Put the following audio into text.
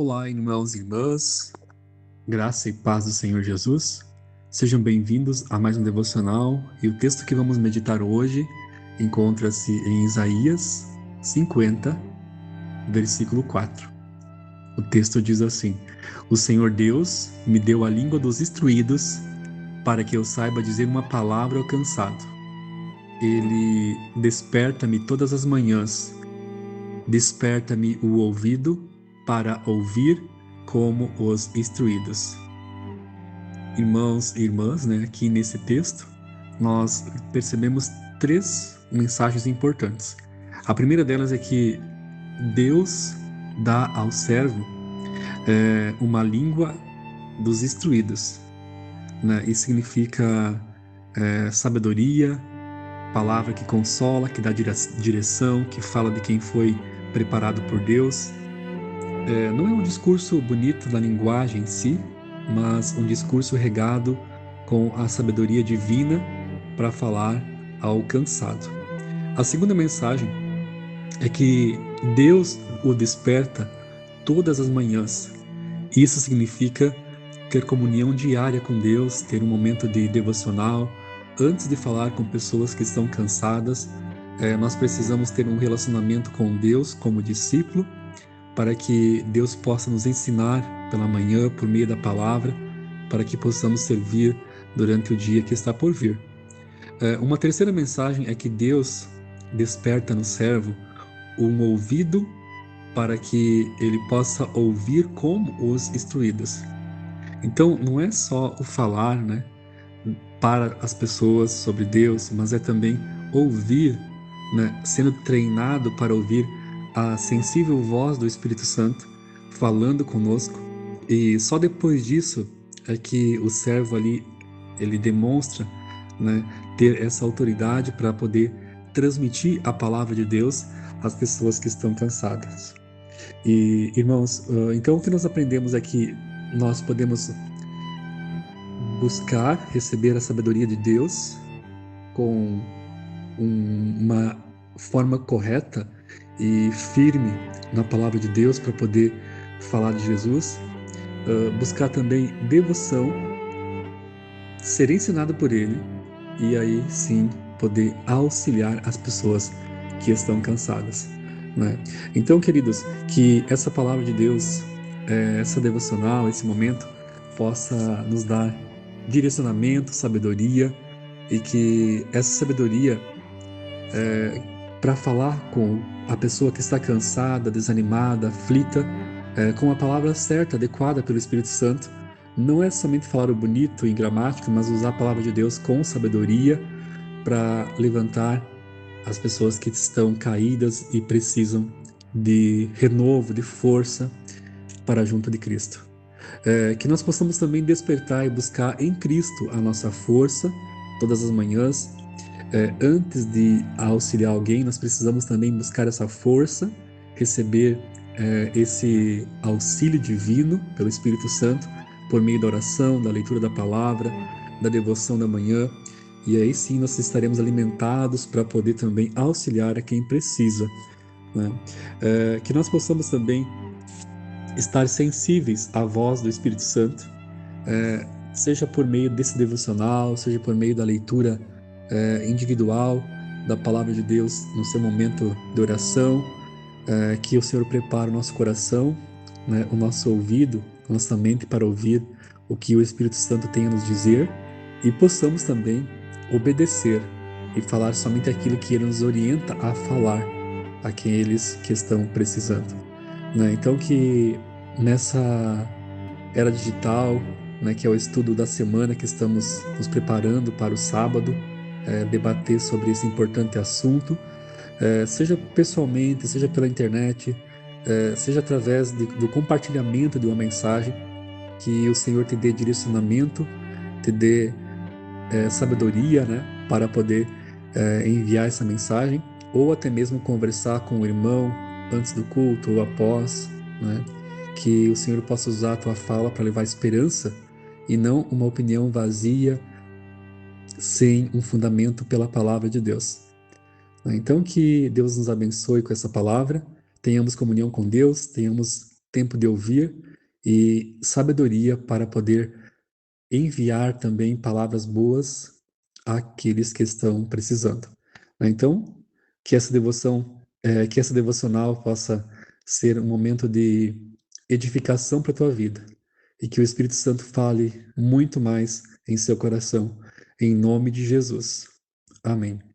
Olá, irmãos e irmãs, graça e paz do Senhor Jesus. Sejam bem-vindos a mais um devocional e o texto que vamos meditar hoje encontra-se em Isaías 50, versículo 4. O texto diz assim: O Senhor Deus me deu a língua dos instruídos para que eu saiba dizer uma palavra ao cansado. Ele desperta-me todas as manhãs, desperta-me o ouvido para ouvir como os instruídos. Irmãos e irmãs, aqui nesse texto, nós percebemos três mensagens importantes. A primeira delas é que Deus dá ao servo uma língua dos instruídos. Isso significa sabedoria, palavra que consola, que dá direção, que fala de quem foi preparado por Deus. Não é um discurso bonito da linguagem em si, mas um discurso regado com a sabedoria divina para falar ao cansado. A segunda mensagem é que Deus o desperta todas as manhãs. Isso significa ter comunhão diária com Deus, ter um momento de devocional. Antes de falar com pessoas que estão cansadas, nós precisamos ter um relacionamento com Deus como discípulo, para que Deus possa nos ensinar pela manhã, por meio da palavra, para que possamos servir durante o dia que está por vir. Uma terceira mensagem é que Deus desperta no servo um ouvido para que ele possa ouvir como os instruídos. Então, não é só o falar, para as pessoas sobre Deus, mas é também ouvir, sendo treinado para ouvir a sensível voz do Espírito Santo falando conosco. E só depois disso é que o servo ali, ele demonstra, ter essa autoridade para poder transmitir a palavra de Deus às pessoas que estão cansadas. E, irmãos, então o que nós aprendemos é que nós podemos buscar receber a sabedoria de Deus com uma forma correta e firme na palavra de Deus para poder falar de Jesus, buscar também devoção, ser ensinado por Ele e aí sim poder auxiliar as pessoas que estão cansadas. Então, queridos, que essa palavra de Deus, essa devocional, esse momento possa nos dar direcionamento, sabedoria, e que essa sabedoria para falar com a pessoa que está cansada, desanimada, aflita, com a palavra certa, adequada pelo Espírito Santo. Não é somente falar o bonito em gramática, mas usar a palavra de Deus com sabedoria para levantar as pessoas que estão caídas e precisam de renovo, de força para junto de Cristo. Que nós possamos também despertar e buscar em Cristo a nossa força todas as manhãs. Antes de auxiliar alguém, nós precisamos também buscar essa força, receber esse auxílio divino pelo Espírito Santo, por meio da oração, da leitura da palavra, da devoção da manhã, e aí sim nós estaremos alimentados para poder também auxiliar a quem precisa. Que nós possamos também estar sensíveis à voz do Espírito Santo, seja por meio desse devocional, seja por meio da leitura individual da palavra de Deus no seu momento de oração, que o Senhor prepare o nosso coração, o nosso ouvido, a nossa mente para ouvir o que o Espírito Santo tem a nos dizer, e possamos também obedecer e falar somente aquilo que Ele nos orienta a falar àqueles que estão precisando. Então que nessa era digital, que é o estudo da semana que estamos nos preparando para o sábado, debater sobre esse importante assunto, seja pessoalmente, seja pela internet, seja através do compartilhamento de uma mensagem, que o Senhor te dê direcionamento, te dê sabedoria, para poder enviar essa mensagem, ou até mesmo conversar com o irmão antes do culto ou após, que o Senhor possa usar a tua fala para levar esperança e não uma opinião vazia, sem um fundamento pela palavra de Deus. Então que Deus nos abençoe com essa palavra, tenhamos comunhão com Deus, tenhamos tempo de ouvir e sabedoria para poder enviar também palavras boas àqueles que estão precisando. Então, que essa devoção, que essa devocional possa ser um momento de edificação para a tua vida e que o Espírito Santo fale muito mais em seu coração, em nome de Jesus. Amém.